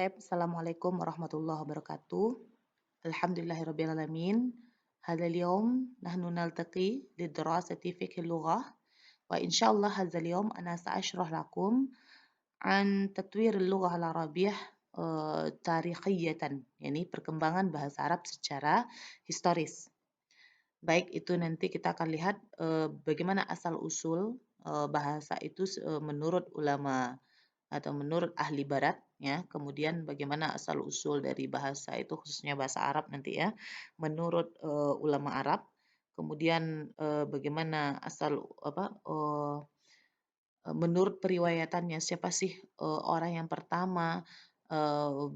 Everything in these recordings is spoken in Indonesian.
طيب السلام عليكم ورحمة الله وبركاته. الحمد لله رب العالمين. هذا اليوم نحن نلتقي لدراسة فقه اللغة، وإن شاء الله هذا اليوم أنا سأشرح لكم عن تطوير اللغة العربية تاريخية، يعني perkembangan bahasa Arab secara historis. Baik itu nanti kita akan lihat bagaimana asal-usul bahasa itu menurut ulama atau menurut ahli barat ya, kemudian bagaimana asal-usul dari bahasa itu khususnya bahasa Arab nanti ya, menurut ulama Arab, kemudian bagaimana asal menurut periwayatannya siapa sih orang yang pertama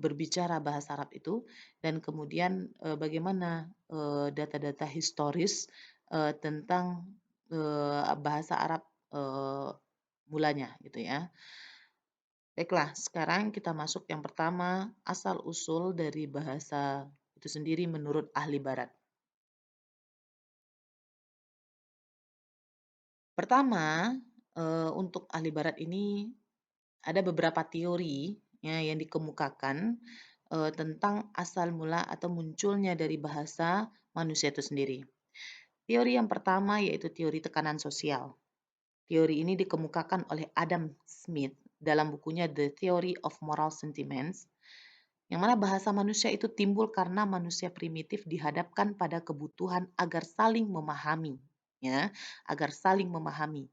berbicara bahasa Arab itu, dan kemudian bagaimana data-data historis tentang bahasa Arab eee, mulanya gitu ya. Baiklah, sekarang kita masuk yang pertama, asal-usul dari bahasa itu sendiri menurut ahli barat. Pertama, untuk ahli barat ini ada beberapa teori ya yang dikemukakan tentang asal mula atau munculnya dari bahasa manusia itu sendiri. Teori yang pertama yaitu teori tekanan sosial. Teori ini dikemukakan oleh Adam Smith dalam bukunya The Theory of Moral Sentiments, yang mana bahasa manusia itu timbul karena manusia primitif dihadapkan pada kebutuhan agar saling memahami, ya, agar saling memahami.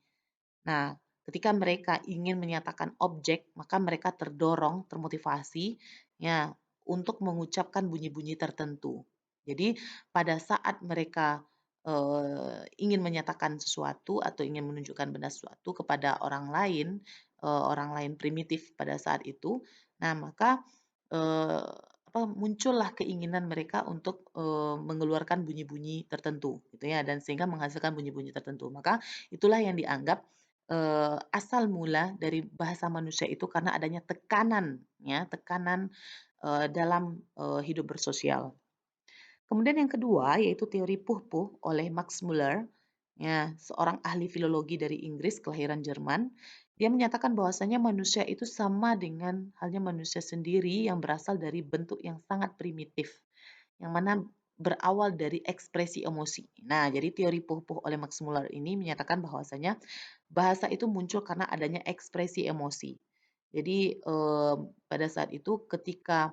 Nah, ketika mereka ingin menyatakan objek, maka mereka terdorong, termotivasi, ya, untuk mengucapkan bunyi-bunyi tertentu. Jadi, pada saat mereka ingin menyatakan sesuatu atau ingin menunjukkan benda sesuatu kepada orang lain primitif pada saat itu, nah maka muncullah keinginan mereka untuk mengeluarkan bunyi-bunyi tertentu, gitu ya, dan sehingga menghasilkan bunyi-bunyi tertentu. Maka itulah yang dianggap asal mula dari bahasa manusia itu karena adanya tekanan, ya, tekanan dalam hidup bersosial. Kemudian yang kedua yaitu teori Puh-Puh oleh Max Muller, ya, seorang ahli filologi dari Inggris kelahiran Jerman. Dia menyatakan bahwasanya manusia itu sama dengan halnya manusia sendiri yang berasal dari bentuk yang sangat primitif, yang mana berawal dari ekspresi emosi. Nah, jadi teori Puh-Puh oleh Max Muller ini menyatakan bahwasanya bahasa itu muncul karena adanya ekspresi emosi. Jadi, pada saat itu ketika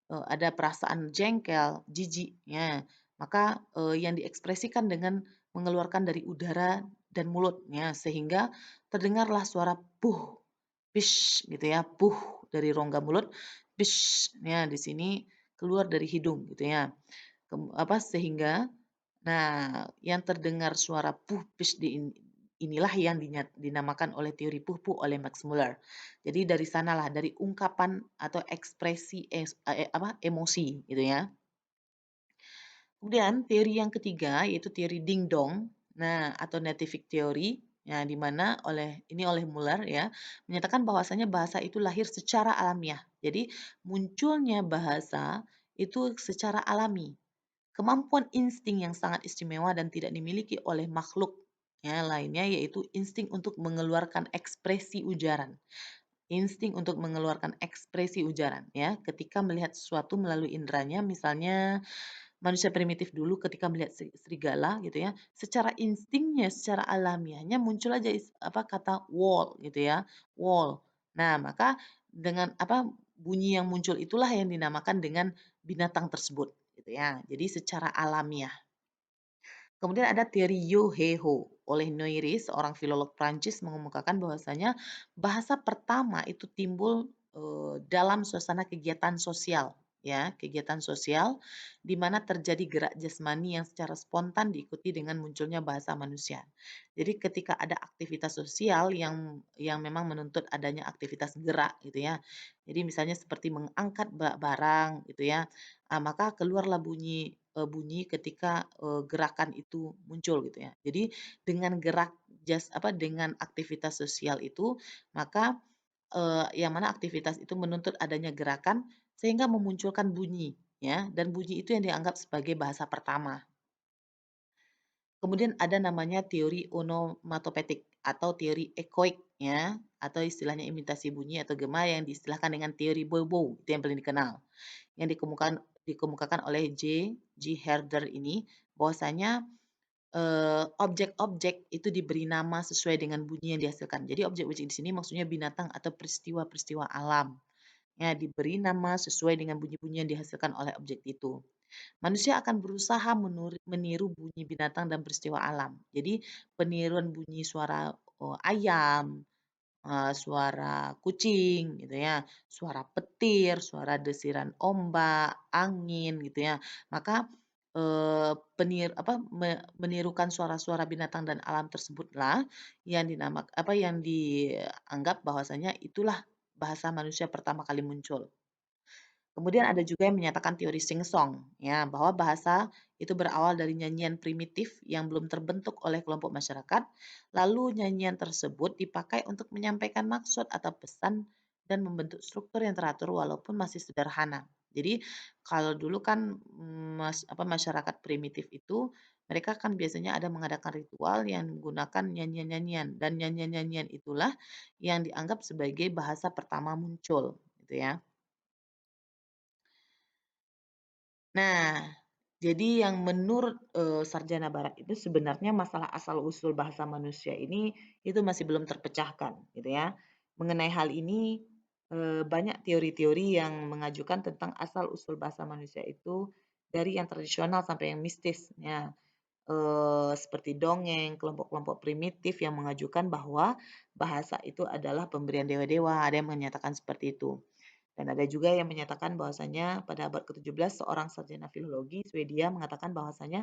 ada perasaan jengkel, jijik, ya, maka, yang diekspresikan dengan mengeluarkan dari udara dan mulut, ya, sehingga terdengarlah suara "puh", "pish" gitu ya, "puh" dari rongga mulut, "pish" ya di sini keluar dari hidung gitu ya. Sehingga nah, yang terdengar suara "puh", "pish" inilah yang dinamakan oleh teori "puh-puh" oleh Max Muller. Jadi dari sanalah, dari ungkapan atau ekspresi emosi gitu ya. Kemudian teori yang ketiga yaitu teori Ding Dong, nah atau Nativic Theory, ya di mana oleh Muller ya, menyatakan bahwasanya bahasa itu lahir secara alamiah. Jadi munculnya bahasa itu secara alami. Kemampuan insting yang sangat istimewa dan tidak dimiliki oleh makhluk ya lainnya yaitu insting untuk mengeluarkan ekspresi ujaran. Insting untuk mengeluarkan ekspresi ujaran ya, ketika melihat sesuatu melalui inderanya, misalnya manusia primitif dulu ketika melihat serigala gitu ya, secara instingnya, secara alamiahnya muncul aja kata wall gitu ya, wall. Nah, maka dengan bunyi yang muncul itulah yang dinamakan dengan binatang tersebut gitu ya. Jadi secara alamiah. Kemudian ada teori Yo He Ho oleh Noiri, seorang filolog Prancis mengemukakan bahwasanya bahasa pertama itu timbul dalam suasana kegiatan sosial, ya, kegiatan sosial di mana terjadi gerak jasmani yang secara spontan diikuti dengan munculnya bahasa manusia. Jadi ketika ada aktivitas sosial yang memang menuntut adanya aktivitas gerak gitu ya. Jadi misalnya seperti mengangkat barang gitu ya, maka keluarlah bunyi ketika, gerakan itu muncul gitu ya. Jadi dengan dengan aktivitas sosial itu, maka, yang mana aktivitas itu menuntut adanya gerakan sehingga memunculkan bunyi ya, dan bunyi itu yang dianggap sebagai bahasa pertama. Kemudian ada namanya teori onomatopetik atau teori ekoik ya. atau istilahnya imitasi bunyi atau gema yang diistilahkan dengan teori Bow-Bow, itu yang paling dikenal. Yang dikemukakan oleh G. Herder ini bahwasanya objek-objek itu diberi nama sesuai dengan bunyi yang dihasilkan. Jadi objek-objek di sini maksudnya binatang atau peristiwa-peristiwa alam. Ya, diberi nama sesuai dengan bunyi-bunyi yang dihasilkan oleh objek itu. Manusia akan berusaha meniru bunyi binatang dan peristiwa alam. Jadi peniruan bunyi suara ayam, suara kucing gitu ya, suara petir, suara desiran ombak, angin gitu ya. Maka, menirukan suara-suara binatang dan alam tersebutlah yang dianggap bahwasanya itulah bahasa manusia pertama kali muncul. Kemudian ada juga yang menyatakan teori singsong, ya, bahwa bahasa itu berawal dari nyanyian primitif yang belum terbentuk oleh kelompok masyarakat, lalu nyanyian tersebut dipakai untuk menyampaikan maksud atau pesan dan membentuk struktur yang teratur walaupun masih sederhana. Jadi kalau dulu kan masyarakat primitif itu mereka kan biasanya ada mengadakan ritual yang menggunakan nyanyian-nyanyian dan nyanyian-nyanyian itulah yang dianggap sebagai bahasa pertama muncul, gitu ya. Nah, jadi yang menurut, sarjana barat itu sebenarnya masalah asal-usul bahasa manusia ini, itu masih belum terpecahkan, gitu ya. Mengenai hal ini, banyak teori-teori yang mengajukan tentang asal-usul bahasa manusia itu dari yang tradisional sampai yang mistis, ya. Seperti dongeng, kelompok-kelompok primitif yang mengajukan bahwa bahasa itu adalah pemberian dewa-dewa, ada yang menyatakan seperti itu. Dan ada juga yang menyatakan bahwasanya pada abad ke-17 seorang sarjana filologi Swedia mengatakan bahwasanya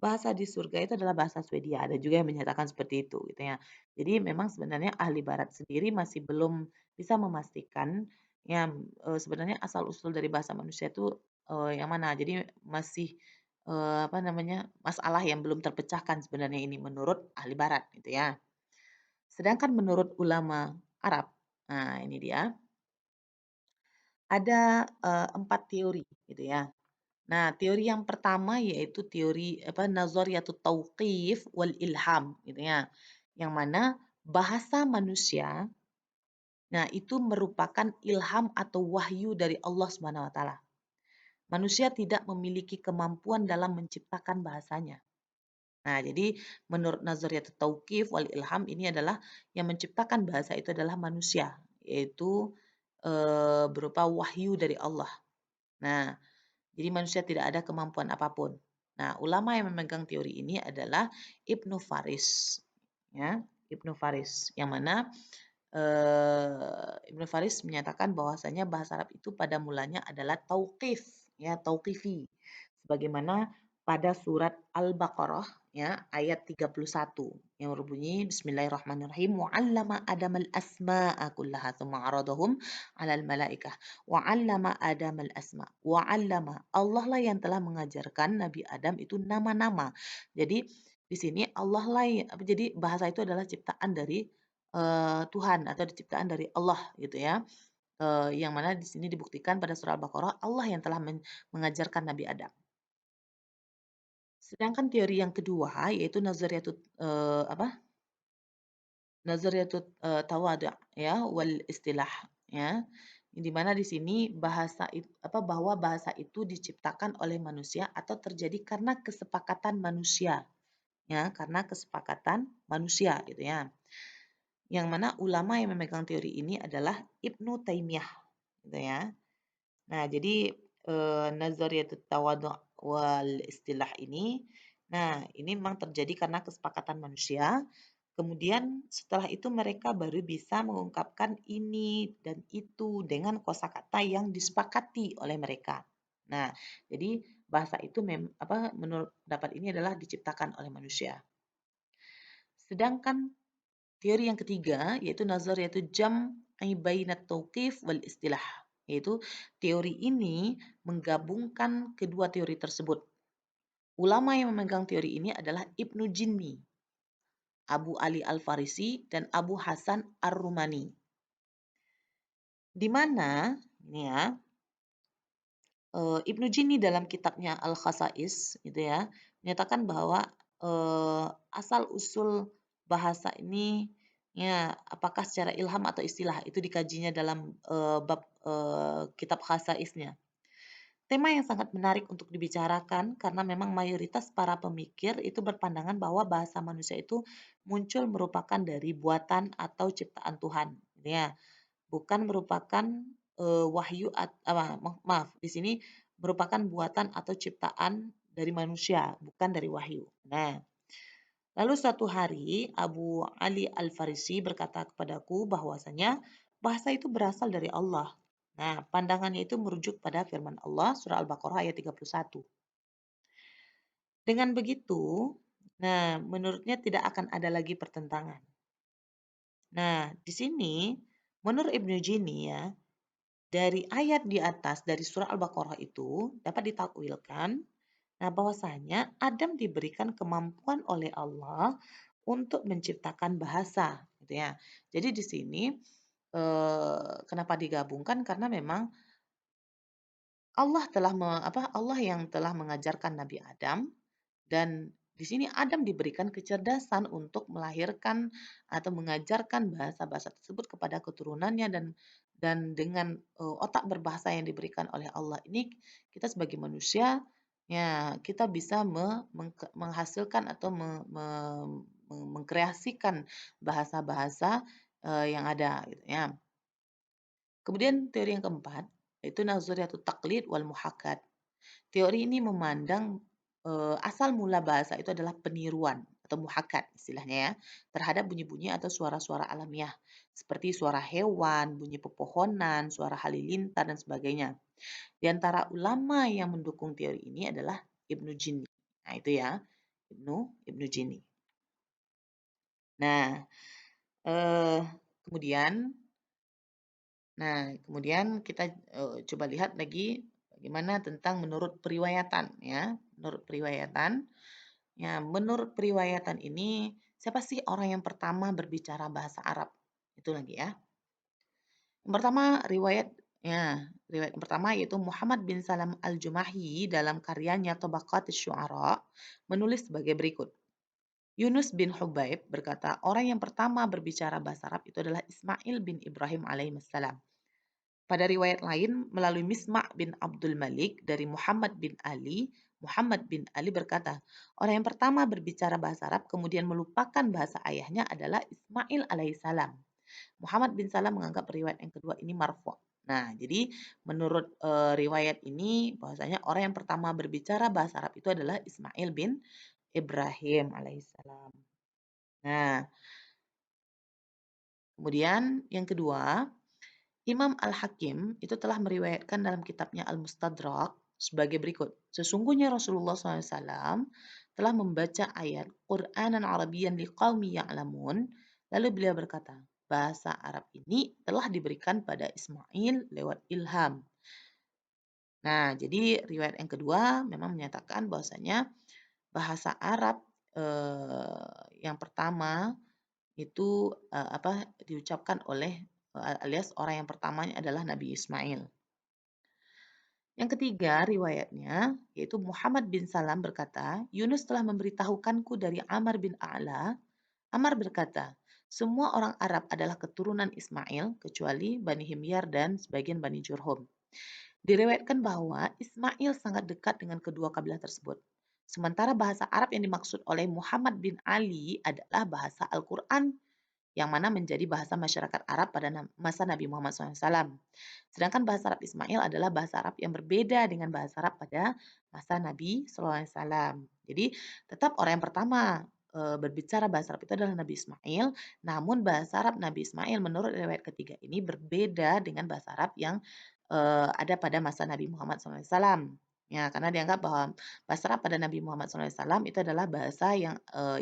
bahasa di surga itu adalah bahasa Swedia. Ada juga yang menyatakan seperti itu gitu ya. Jadi memang sebenarnya ahli barat sendiri masih belum bisa memastikan ya sebenarnya asal-usul dari bahasa manusia itu yang mana. Jadi masih masalah yang belum terpecahkan sebenarnya ini menurut ahli barat gitu ya. Sedangkan menurut ulama Arab, nah ini dia, ada, 4 teori gitu ya. Nah, teori yang pertama yaitu teori nazariyatut tauqif wal ilham gitu ya. Yang mana bahasa manusia, nah itu merupakan ilham atau wahyu dari Allah Subhanahu wa taala. Manusia tidak memiliki kemampuan dalam menciptakan bahasanya. Nah, jadi menurut nazariyatut tauqif wal ilham ini adalah yang menciptakan bahasa itu adalah manusia, yaitu berupa wahyu dari Allah. Nah, jadi manusia tidak ada kemampuan apapun. Nah, ulama yang memegang teori ini adalah Ibnu Faris, ya, Ibnu Faris, yang mana Ibnu Faris menyatakan bahwasanya bahasa Arab itu pada mulanya adalah tauqif, ya, tauqifi. Sebagaimana pada surat Al-Baqarah ya ayat 31 yang berbunyi Bismillahirrahmanirrahim wa 'allama Adamal asma'a kullaha tsumma 'aradahum 'alal malaikah wa 'allama Adamal asma wa 'allama Allah lah yang telah mengajarkan Nabi Adam itu nama-nama. Jadi di sini Allah lah jadi bahasa itu adalah ciptaan dari Tuhan atau diciptaan dari Allah gitu ya. Yang mana di sini dibuktikan pada surah Al-Baqarah Allah yang telah mengajarkan Nabi Adam. Sedangkan teori yang kedua yaitu nazariyatut tawadu' ya wal istilah ya. Di mana di sini bahwa bahasa itu diciptakan oleh manusia atau terjadi karena kesepakatan manusia ya, karena kesepakatan manusia gitu ya. Yang mana ulama yang memegang teori ini adalah Ibnu Taimiyah gitu ya. Nah, jadi nazariyatut tawadhu' wal istilah ini, nah ini memang terjadi karena kesepakatan manusia. Kemudian setelah itu mereka baru bisa mengungkapkan ini dan itu dengan kosakata yang disepakati oleh mereka. Nah, jadi bahasa itu menurut pendapat ini adalah diciptakan oleh manusia. Sedangkan teori yang ketiga yaitu nazariyatut jam'i bainat tauqif wal istilah. Yaitu teori ini menggabungkan kedua teori tersebut. Ulama yang memegang teori ini adalah Ibnu Jinni, Abu Ali Al-Farisi, dan Abu Hasan Ar-Rumani. Di mana ini ya, Ibnu Jinni dalam kitabnya Al-Khasais gitu ya, menyatakan bahwa asal usul bahasa ini Ya, apakah secara ilham atau istilah? Itu dikajinya dalam, bab, kitab khasaisnya. Tema yang sangat menarik untuk dibicarakan karena memang mayoritas para pemikir itu berpandangan bahwa bahasa manusia itu muncul merupakan dari buatan atau ciptaan Tuhan, gitu ya. Bukan merupakan, wahyu maaf, di sini merupakan buatan atau ciptaan dari manusia, bukan dari wahyu. Nah, lalu suatu hari Abu Ali Al-Farisi berkata kepadaku bahwasanya bahasa itu berasal dari Allah. Nah, pandangannya itu merujuk pada firman Allah surah Al-Baqarah ayat 31. Dengan begitu, nah menurutnya tidak akan ada lagi pertentangan. Nah, di sini menurut Ibnu Jini ya, dari ayat di atas dari surah Al-Baqarah itu dapat ditakwilkan nah bahwasanya Adam diberikan kemampuan oleh Allah untuk menciptakan bahasa gitu ya. Jadi di sini kenapa digabungkan karena memang Allah yang telah mengajarkan Nabi Adam dan di sini Adam diberikan kecerdasan untuk melahirkan atau mengajarkan bahasa-bahasa tersebut kepada keturunannya dan dengan otak berbahasa yang diberikan oleh Allah ini kita sebagai manusia ya kita bisa menghasilkan atau mengkreasikan bahasa-bahasa yang ada gitu ya. Kemudian teori yang keempat yaitu nazariyatut taqlid wal muhakkat. Teori ini memandang asal mula bahasa itu adalah peniruan atau muhakat istilahnya ya, terhadap bunyi-bunyi atau suara-suara alamiah seperti suara hewan, bunyi pepohonan, suara halilintar dan sebagainya. Di antara ulama yang mendukung teori ini adalah Ibnu Jini. Nah, itu ya, Ibnu Jini. Nah, eh, kemudian kemudian kita coba lihat lagi bagaimana tentang menurut periwayatan ya. Menurut periwayatan, ya menurut periwayatan ini siapa sih orang yang pertama berbicara bahasa Arab? Itu lagi ya. Yang pertama riwayat yang pertama yaitu Muhammad bin Salam Al-Jumahi dalam karyanya Tabaqat Syu'ara menulis sebagai berikut. Yunus bin Hubaib berkata, orang yang pertama berbicara bahasa Arab itu adalah Ismail bin Ibrahim alaihissalam. Pada riwayat lain, melalui Misma' bin Abdul Malik dari Muhammad bin Ali berkata, orang yang pertama berbicara bahasa Arab kemudian melupakan bahasa ayahnya adalah Ismail alaihissalam. Muhammad bin Salam menganggap riwayat yang kedua ini marfu'. Nah, jadi menurut riwayat ini bahwasanya orang yang pertama berbicara bahasa Arab itu adalah Ismail bin Ibrahim alaihissalam. Nah, kemudian yang kedua, Imam Al-Hakim itu telah meriwayatkan dalam kitabnya Al-Mustadrak sebagai berikut. Sesungguhnya Rasulullah SAW telah membaca ayat Qur'anan Arabian liqaumi ya'lamun. Lalu beliau berkata, bahasa Arab ini telah diberikan pada Ismail lewat ilham. Nah, jadi riwayat yang kedua memang menyatakan bahwasanya bahasa Arab yang pertama itu diucapkan oleh alias orang yang pertamanya adalah Nabi Ismail. Yang ketiga riwayatnya yaitu Muhammad bin Salam berkata, Yunus telah memberitahukanku dari Amr bin A'la. Amr berkata, semua orang Arab adalah keturunan Ismail kecuali Bani Himyar dan sebagian Bani Jurhum. Diriwayatkan bahwa Ismail sangat dekat dengan kedua kabilah tersebut. Sementara bahasa Arab yang dimaksud oleh Muhammad bin Ali adalah bahasa Al-Quran yang mana menjadi bahasa masyarakat Arab pada masa Nabi Muhammad SAW. Sedangkan bahasa Arab Ismail adalah bahasa Arab yang berbeda dengan bahasa Arab pada masa Nabi SAW. Jadi tetap orang yang pertama berbicara bahasa Arab itu adalah Nabi Ismail, namun bahasa Arab Nabi Ismail menurut riwayat ketiga ini berbeda dengan bahasa Arab yang ada pada masa Nabi Muhammad SAW. Ya, karena dianggap bahwa bahasa Arab pada Nabi Muhammad SAW itu adalah bahasa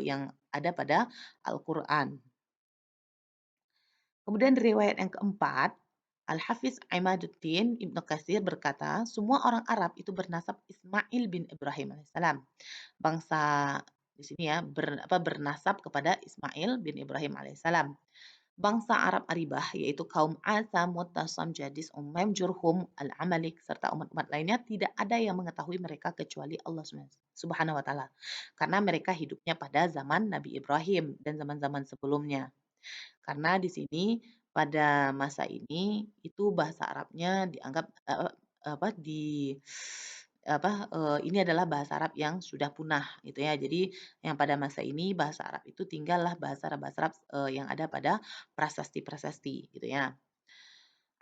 yang ada pada Al-Quran. Kemudian riwayat yang keempat, Al-Hafiz Imaduddin Ibnu Katsir berkata, semua orang Arab itu bernasab Ismail bin Ibrahim alaihissalam. Bangsa di sini ya bernasab kepada Ismail bin Ibrahim alaihissalam. Bangsa Arab Aribah yaitu kaum Asam, Muttasam, Jadis, Umaym, Jurhum, Al-Amalik serta umat-umat lainnya tidak ada yang mengetahui mereka kecuali Allah Subhanahu wa taala. Karena mereka hidupnya pada zaman Nabi Ibrahim dan zaman-zaman sebelumnya. Karena di sini pada masa ini itu bahasa Arabnya dianggap apa di apa ini adalah bahasa Arab yang sudah punah gitu ya. Jadi yang pada masa ini bahasa Arab itu tinggallah bahasa Arab yang ada pada prasasti-prasasti gitu ya.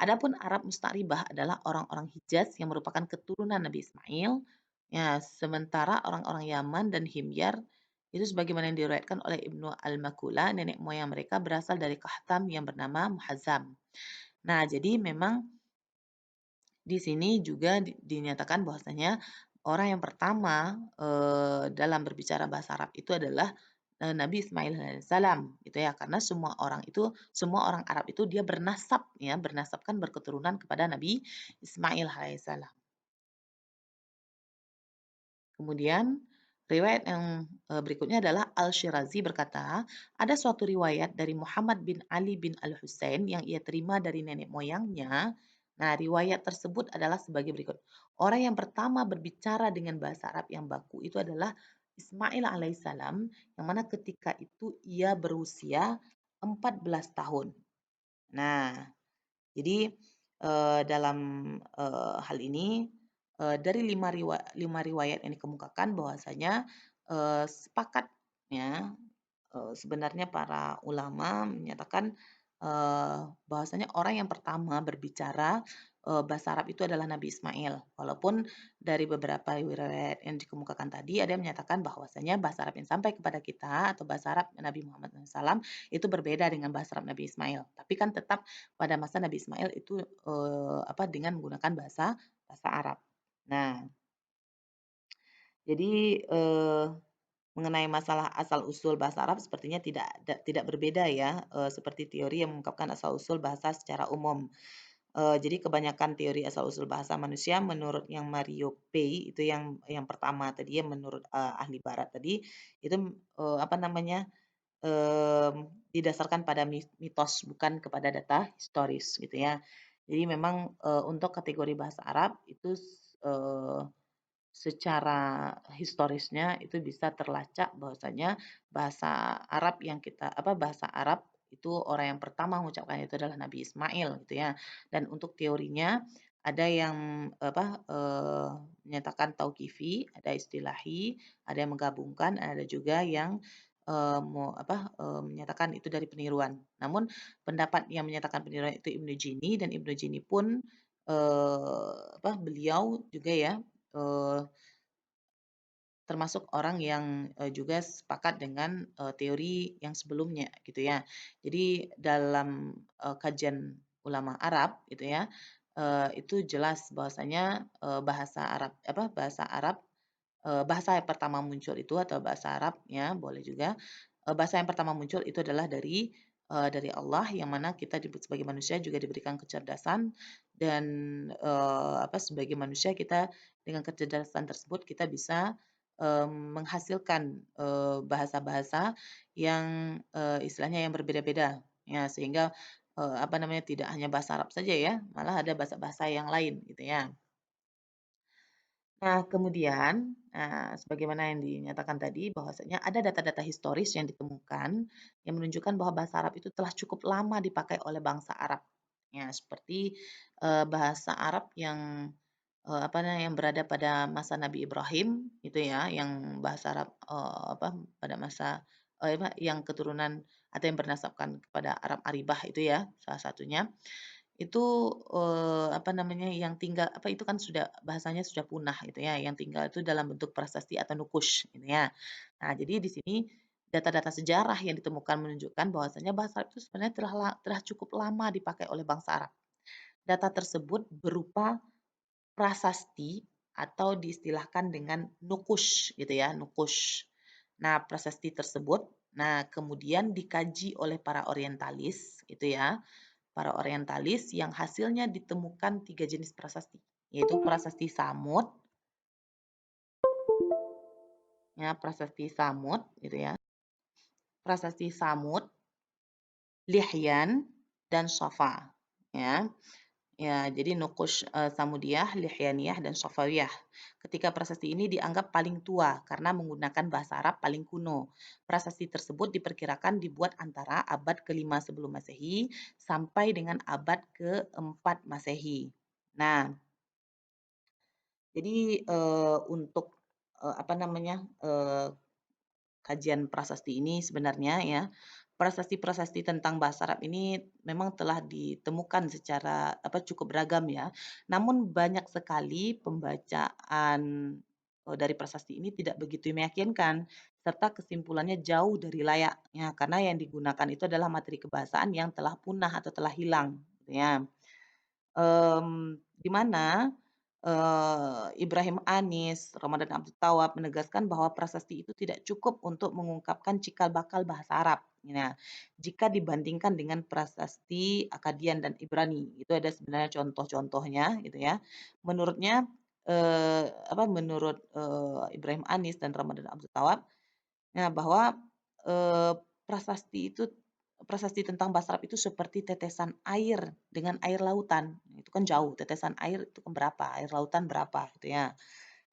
Adapun Arab Musta'ribah adalah orang-orang Hijaz yang merupakan keturunan Nabi Ismail. Ya, sementara orang-orang Yaman dan Himyar itu sebagaimana yang diriwayatkan oleh Ibnu Al-Makula, nenek moyang mereka berasal dari Kahtam yang bernama Muhazzam. Nah, jadi memang di sini juga dinyatakan bahwasanya orang yang pertama dalam berbicara bahasa Arab itu adalah Nabi Ismail alaihissalam gitu ya, karena semua orang Arab itu dia bernasab ya, bernasabkan berketurunan kepada Nabi Ismail alaihissalam. Kemudian riwayat yang berikutnya adalah Al-Shirazi berkata, ada suatu riwayat dari Muhammad bin Ali bin Al-Husain yang ia terima dari nenek moyangnya. Nah, riwayat tersebut adalah sebagai berikut. Orang yang pertama berbicara dengan bahasa Arab yang baku itu adalah Ismail alaihissalam, yang mana ketika itu ia berusia 14 tahun. Nah, jadi, dalam, hal ini, dari 5 riwayat yang dikemukakan bahwasanya, sepakat ya, sebenarnya para ulama menyatakan, bahwasanya orang yang pertama berbicara, bahasa Arab itu adalah Nabi Ismail. Walaupun dari beberapa riwayat yang dikemukakan tadi ada yang menyatakan bahwasanya bahasa Arab yang sampai kepada kita atau bahasa Arab Nabi Muhammad SAW itu berbeda dengan bahasa Arab Nabi Ismail. Tapi kan tetap pada masa Nabi Ismail itu, dengan menggunakan bahasa bahasa Arab. Nah, jadi, mengenai masalah asal-usul bahasa Arab sepertinya tidak berbeda ya, seperti teori yang mengungkapkan asal-usul bahasa secara umum. Jadi kebanyakan teori asal-usul bahasa manusia menurut yang Mario Pei itu yang pertama tadi ya menurut, ahli barat tadi, itu, apa namanya, didasarkan pada mitos bukan kepada data historis gitu ya. Jadi memang, untuk kategori bahasa Arab itu secara historisnya itu bisa terlacak bahwasanya bahasa Arab yang bahasa Arab itu orang yang pertama mengucapkan itu adalah Nabi Ismail gitu ya. Dan untuk teorinya ada yang menyatakan tauqifi, ada istilahi, ada yang menggabungkan, ada juga yang menyatakan itu dari peniruan. Namun pendapat yang menyatakan peniruan itu Ibnu Jini dan Ibnu Jini pun beliau juga ya eee, termasuk orang yang, juga sepakat dengan, teori yang sebelumnya gitu ya. Jadi dalam, kajian ulama Arab gitu ya, itu jelas bahwasanya, bahasa Arab, bahasa yang pertama muncul itu atau bahasa Arab ya boleh juga, bahasa yang pertama muncul itu adalah dari Allah yang mana kita sebagai manusia juga diberikan kecerdasan dan, sebagai manusia kita dengan kecerdasan tersebut kita bisa, menghasilkan, bahasa-bahasa yang, istilahnya yang berbeda-beda, ya sehingga, tidak hanya bahasa Arab saja ya, malah ada bahasa-bahasa yang lain gitu ya. Nah, kemudian, sebagaimana yang dinyatakan tadi bahwasanya ada data-data historis yang ditemukan yang menunjukkan bahwa bahasa Arab itu telah cukup lama dipakai oleh bangsa Arab. Ya, seperti, bahasa Arab yang berada pada masa Nabi Ibrahim itu ya, yang bahasa Arab, pada masa yang keturunan atau yang bernasabkan kepada Arab Aribah itu ya, salah satunya. Itu, yang tinggal itu kan sudah bahasanya sudah punah gitu ya, yang tinggal itu dalam bentuk prasasti atau nukush gitu ya. Nah, jadi di sini data-data sejarah yang ditemukan menunjukkan bahwasanya bahasa Arab itu sebenarnya telah cukup lama dipakai oleh bangsa Arab. Data tersebut berupa prasasti atau diistilahkan dengan nukush gitu ya, nukush. Nah, prasasti tersebut kemudian dikaji oleh para orientalis gitu ya, para orientalis yang hasilnya ditemukan 3 jenis prasasti, yaitu prasasti Samud, ya, prasasti Samud gitu ya, prasasti Samud, Lihyan, dan Safa, ya. Ya, jadi Nuqush, Samudiyah, Lihyaniyah, dan Shafawiyah. Ketika prasasti ini dianggap paling tua karena menggunakan bahasa Arab paling kuno. Prasasti tersebut diperkirakan dibuat antara abad ke-5 sebelum Masehi sampai dengan abad ke-4 Masehi. Nah, jadi, untuk, apa namanya, kajian prasasti ini sebenarnya ya, prasasti-prasasti tentang bahasa Arab ini memang telah ditemukan secara apa, cukup beragam ya. Namun banyak sekali pembacaan, dari prasasti ini tidak begitu meyakinkan, serta kesimpulannya jauh dari layak, ya, karena yang digunakan itu adalah materi kebahasaan yang telah punah atau telah hilang, gitu ya. Di mana, Ibrahim Anis, Ramadan Abdul Tawab menegaskan bahwa prasasti itu tidak cukup untuk mengungkapkan cikal bakal bahasa Arab. Nah, jika dibandingkan dengan prasasti Akkadian dan Ibrani, itu ada sebenarnya contoh-contohnya gitu ya. Menurutnya, menurut, Ibrahim Anis dan Ramadan Abdul Tawab, nah, bahwa, eee, prasasti itu prasasti tentang bahasa Arab itu seperti tetesan air dengan air lautan, itu kan jauh, tetesan air itu kan berapa, air lautan berapa, gitu ya.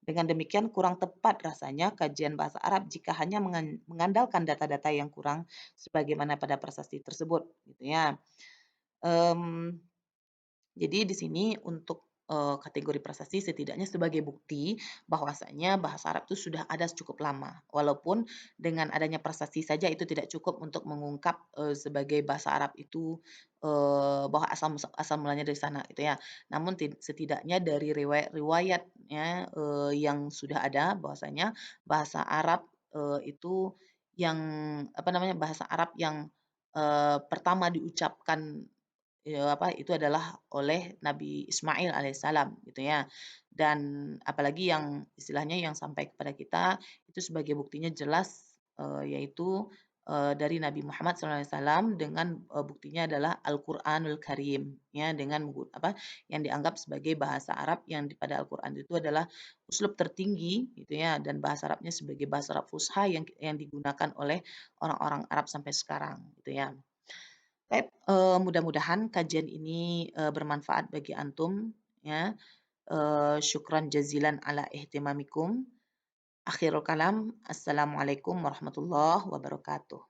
Dengan demikian kurang tepat rasanya kajian bahasa Arab jika hanya mengandalkan data-data yang kurang sebagaimana pada prasasti tersebut, gitu ya. Mmm jadi di sini untuk, kategori prasasti setidaknya sebagai bukti bahwasanya bahasa Arab itu sudah ada cukup lama. Walaupun dengan adanya prasasti saja itu tidak cukup untuk mengungkap, sebagai bahasa Arab itu, bahwa asal mulanya dari sana gitu ya. Namun setidaknya dari riwayat-riwayat ya, yang sudah ada bahwasanya bahasa Arab, itu yang apa namanya, bahasa Arab yang, pertama diucapkan itu adalah oleh Nabi Ismail alaihissalam gitu ya. Dan apalagi yang istilahnya yang sampai kepada kita itu sebagai buktinya jelas, yaitu, dari Nabi Muhammad SAW dengan, buktinya adalah Al-Qur'anul Karim ya dengan yang dianggap sebagai bahasa Arab yang pada Al-Qur'an itu adalah uslub tertinggi gitu ya dan bahasa Arabnya sebagai bahasa Arab fusha yang digunakan oleh orang-orang Arab sampai sekarang gitu ya. Baik, mudah-mudahan kajian ini, bermanfaat bagi antum ya, syukran jazilan ala ihtimamikum. Akhirul kalam, assalamualaikum warahmatullahi wabarakatuh.